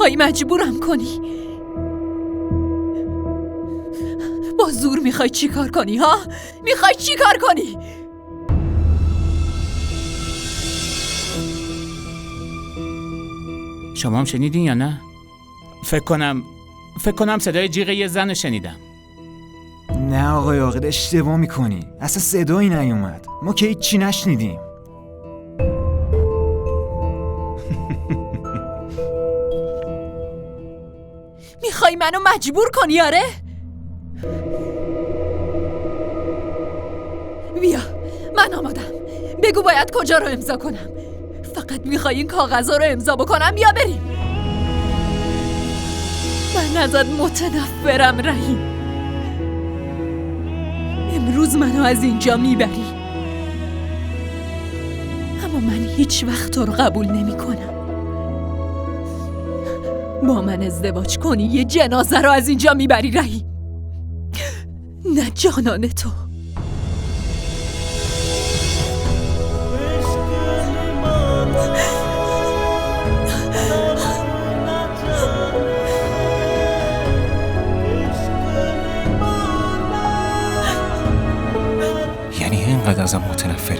میخوای مجبورم کنی؟ با زور میخوای چی کار کنی ها؟ میخوای چی کار کنی؟ شما هم شنیدین یا نه؟ فکر کنم صدای جیغ یه زن شنیدم. نه آقای عاقل، اشتباه میکنی. اصلا صدایی نیومد. ما که هیچی نشنیدیم. میخوای منو مجبور کنی آره؟ بیا من آمادم. بگو باید کجا رو امضا کنم. فقط میخوای این کاغذها رو امضا بکنم یا بریم؟ من ازت متنفرم رحیم. امروز منو از اینجا میبری، اما من هیچ وقت تو رو قبول نمی کنم. با من ازدواج کنی یه جنازه رو از اینجا میبری رحیم، نه جانان تو. یعنی اینقدر ازم متنفری؟